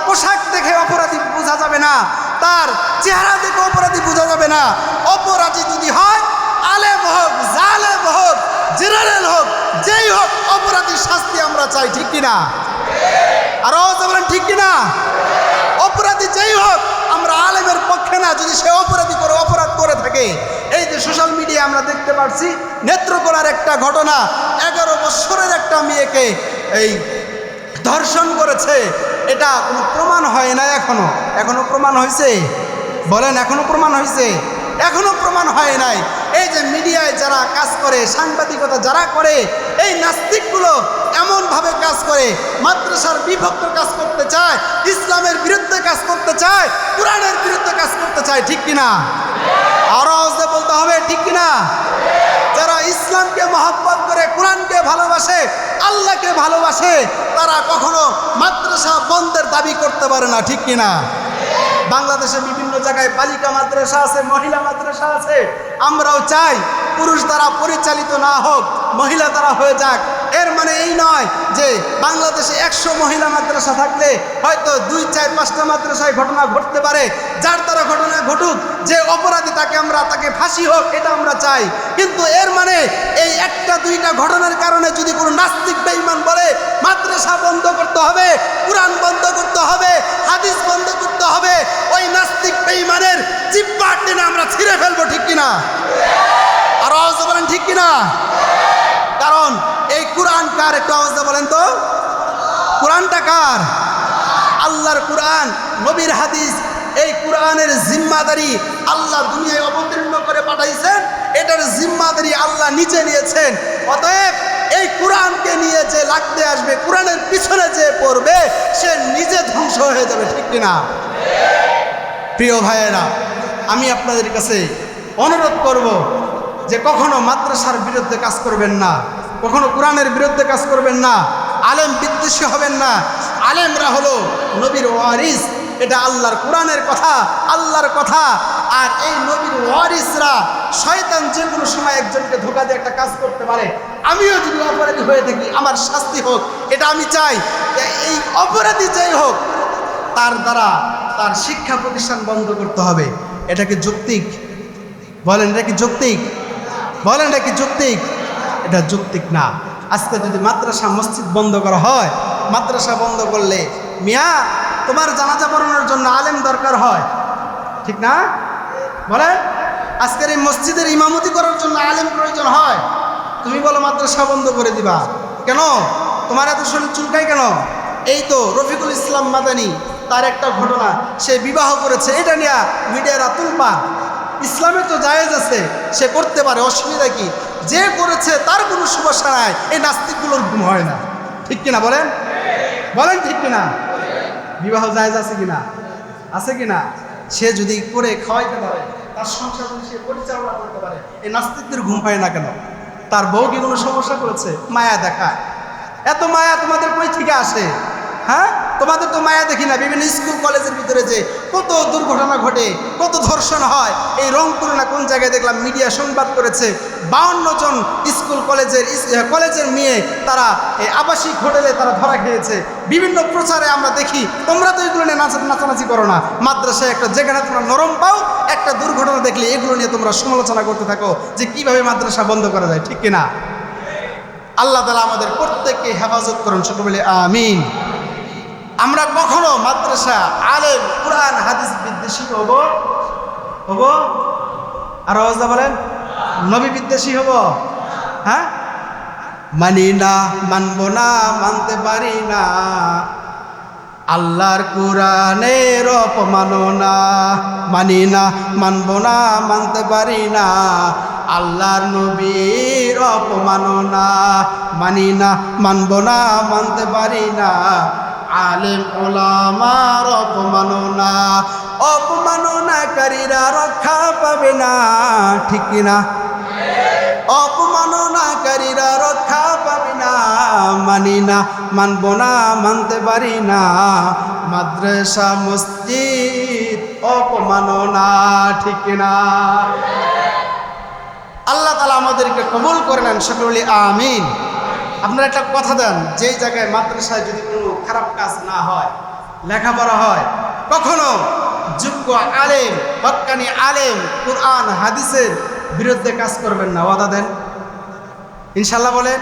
পোশাক দেখে অপরাধী বোঝা যাবে না, তার চেহারা দেখে অপরাধী বোঝা যাবে না। অপরাধী যদি হয় আলেম হোক, জালেম হোক, জেনারেল হোক, যেই হোক, অপরাধীর শাস্তি আমরা চাই, ঠিক কিনা? আর বলেন ঠিক কিনা? অপরাধী যেই হোক, আমরা আলেমের পক্ষে না যদি সে অপরাধ করে থাকে। এই যে সোশ্যাল মিডিয়ায় আমরা দেখতে পাচ্ছি নেত্রকোনার একটা ঘটনা, 11 বছরের একটা মেয়েকে এই ধর্ষণ করেছে। এটা কোনো প্রমাণ হয় না এখনো প্রমাণ হয়েছে? বলেন এখনো প্রমাণ হয়েছে? এখনো প্রমাণ হয় নাই। এই যে মিডিয়ায় যারা কাজ করে, সাংবাদিকতা যারা করে, এই নাস্তিকগুলো এমনভাবে কাজ করে, মাদ্রাসার বিভক্ত কাজ করতে চায়, ইসলামের বিরুদ্ধে কাজ করতে চায়, কোরআনের বিরুদ্ধে কাজ করতে চায়, ঠিক কিনা? আরো আওয়াজে বলতে হবে, ঠিক কিনা? যারা ইসলামকে মহব্বত করে, কোরআনকে ভালোবাসে, আল্লাহকে ভালোবাসে, তারা কখনো মাদ্রাসা বন্ধের দাবি করতে পারে না, ঠিক কিনা? বাংলাদেশে বিভিন্ন জায়গায় বালিকা মাদ্রাসা আছে, মহিলা মাদ্রাসা আছে। আমরাও চাই পুরুষ দ্বারা পরিচালিত না হোক, মহিলা দ্বারা হয়ে যাক। এর মানে এই নয় যে বাংলাদেশে 100 মহিলা মাদ্রাসা থাকলে হয়তো 2, 4, 5টা মাদ্রাসায় ঘটনা ঘটতে পারে। যার দ্বারা ঘটনা ঘটুক, যে অপরাধী তাকে ফাঁসি হোক, এটা আমরা চাই। কিন্তু এর মানে এই 1টা 2টা ঘটনার কারণে যদি কোনো নাস্তিক বেঈমান বলে মাদ্রাসা বন্ধ করতে হবে, কোরআন বন্ধ করতে হবে, হাদিস বন্ধ করতে হবে, ওই নাস্তিক বেঈমানের জিহ্বা টেনে আমরা ছিঁড়ে ফেলবো, ঠিক কিনা? আর আওয়াজ বলেন ঠিক কিনা? কারণ এই কোরআন কার? একটু আওয়াজ বলেন তো, কোরআনটা কার? আল্লাহর কোরআন, নবীর হাদিস। এই কোরআনের জিম্মাদারি আল্লাহ দুনিয়ায় অবতীর্ণ করে পাঠাইছেন, এটার জিম্মাদারি আল্লাহ নিচে নিয়েছেন। অতএব এই কোরআনকে নিয়ে যে লাগতে আসবে, কোরআনের পিছনে যে পড়বে, সে নিজে ধ্বংস হয়ে যাবে, ঠিক কিনা? প্রিয় ভাইয়েরা, আমি আপনাদের কাছে অনুরোধ করব যে কখনো মাদ্রাসার বিরুদ্ধে কাজ করবেন না, কখনো কোরআনের বিরুদ্ধে কাজ করবেন না, আলেম বিদ্বেষী হবেন না। আলেমরা হলো নবীর ওয়ারিস, এটা আল্লাহর কোরআনের কথা, আল্লাহর কথা। আর এই নবীর ওয়ারিসরা, শয়তান যে কোনো সময় একজনকে ধোঁকা দিয়ে একটা কাজ করতে পারে। আমিও যদি অপরাধী হয়ে থাকি, আমার শাস্তি হোক, এটা আমি চাই। এই অপরাধী যেই হোক, তার দ্বারা তার শিক্ষা প্রতিষ্ঠান বন্ধ করতে হবে। এটা কি যৌক্তিক? বলেন, এটা কি যৌক্তিক? বলেন, এটা কি যৌক্তিক? এটা যৌক্তিক না। আজকে যদি মাদ্রাসা মসজিদ বন্ধ করা হয়, মাদ্রাসা বন্ধ করলে মিয়া তোমার জানাজা পড়ানোর জন্য আলেম দরকার হয়, ঠিক না? বলেন, আজকের এই মসজিদের ইমামতি করার জন্য আলেম প্রয়োজন হয়। তুমি বলো মাদ্রাসা বন্ধ করে দিবা কেন? তোমার এত শরীর চুলকায় কেন? এই তো রফিকুল ইসলাম মাদানী, তার একটা ঘটনা, সে বিবাহ করেছে, এটা নিয়ে মিডিয়ারা তুলপা। ইসলামে তো জায়েজ আছে, সে করতে পারে, অসুবিধা কি? যে করেছে তার কোনো সমস্যা নাই। এই নাস্তিকগুলোর ঘুম হয় না, ঠিক কিনা? বলেন, বলেন ঠিক কিনা? বিবাহ জায়েজ আছে কিনা? আছে কিনা? সে যদি করে খাওয়াইতে পারে, তার সংসার যদি সে পরিচালনা করতে পারে, এই নাস্তিকদের ঘুম হয় না কেন? তার বউ কি কোনো সমস্যা করেছে? মায়া দেখায়। এত মায়া তোমাদের কই থেকে আসে? হ্যাঁ, তোমাদের তো মায়া দেখি না। বিভিন্ন স্কুল কলেজের ভিতরে যে কত দুর্ঘটনা ঘটে, কত ধর্ষণ হয়। এই রংপুরে না কোন জায়গায় দেখলাম, মিডিয়া সংবাদ করেছে, 52 জন স্কুল কলেজের মেয়ে তারা এই আবাসিক হোটেলে তারা ধরা খেয়েছে। বিভিন্ন প্রচারে আমরা দেখি। তোমরা তো এগুলো নিয়ে নাচানাচি করো না। মাদ্রাসায় একটা যেখানে তোমরা নরম পাও, একটা দুর্ঘটনা দেখলে এগুলো নিয়ে তোমরা সমালোচনা করতে থাকো যে কিভাবে মাদ্রাসা বন্ধ করা যায়, ঠিক কিনা? আল্লাহ তাআলা আমাদের প্রত্যেককে হেফাজত করুন, সকলে বলে আমিন। আমরা কখনো মাদ্রাসা, আলেম, কোরআন, হাদিস বিদ্বেষী হব? আর আওয়াজ বলেন, নবী বিদ্বেষী হব? হ্যাঁ, মানি না, মানব না, মানতে পারি না আল্লাহর কোরআনের অপমাননা। মানি না, মানব না, মানতে পারি না আল্লাহর নবীর অপমাননা। মানি না, মানব না, মানতে পারি না আলেম ওলামার অপমাননা। অপমাননাকারীরা রক্ষা পাবে না, ঠিক কিনা? অপমাননাকারীরা রক্ষা পাবে না। মানি না, মানব না, মানতে পারি না মাদ্রাসা মসজিদ অপমাননা, ঠিক কিনা? আল্লাহ তাআলা আমাদেরকে কবুল করে নেন, সকলে আমিন। আপনারা একটা কথা দেন, যেই জায়গায় মাদ্রাসায় যদি কোনো খারাপ কাজ না হয়, লেখাপড়া হয়, কখনো যোগ্য আলেম, হক্কানি আলেম কোরআন হাদিসের বিরুদ্ধে কাজ করবেন না, ওয়াদা দেন ইনশাল্লাহ বলেন।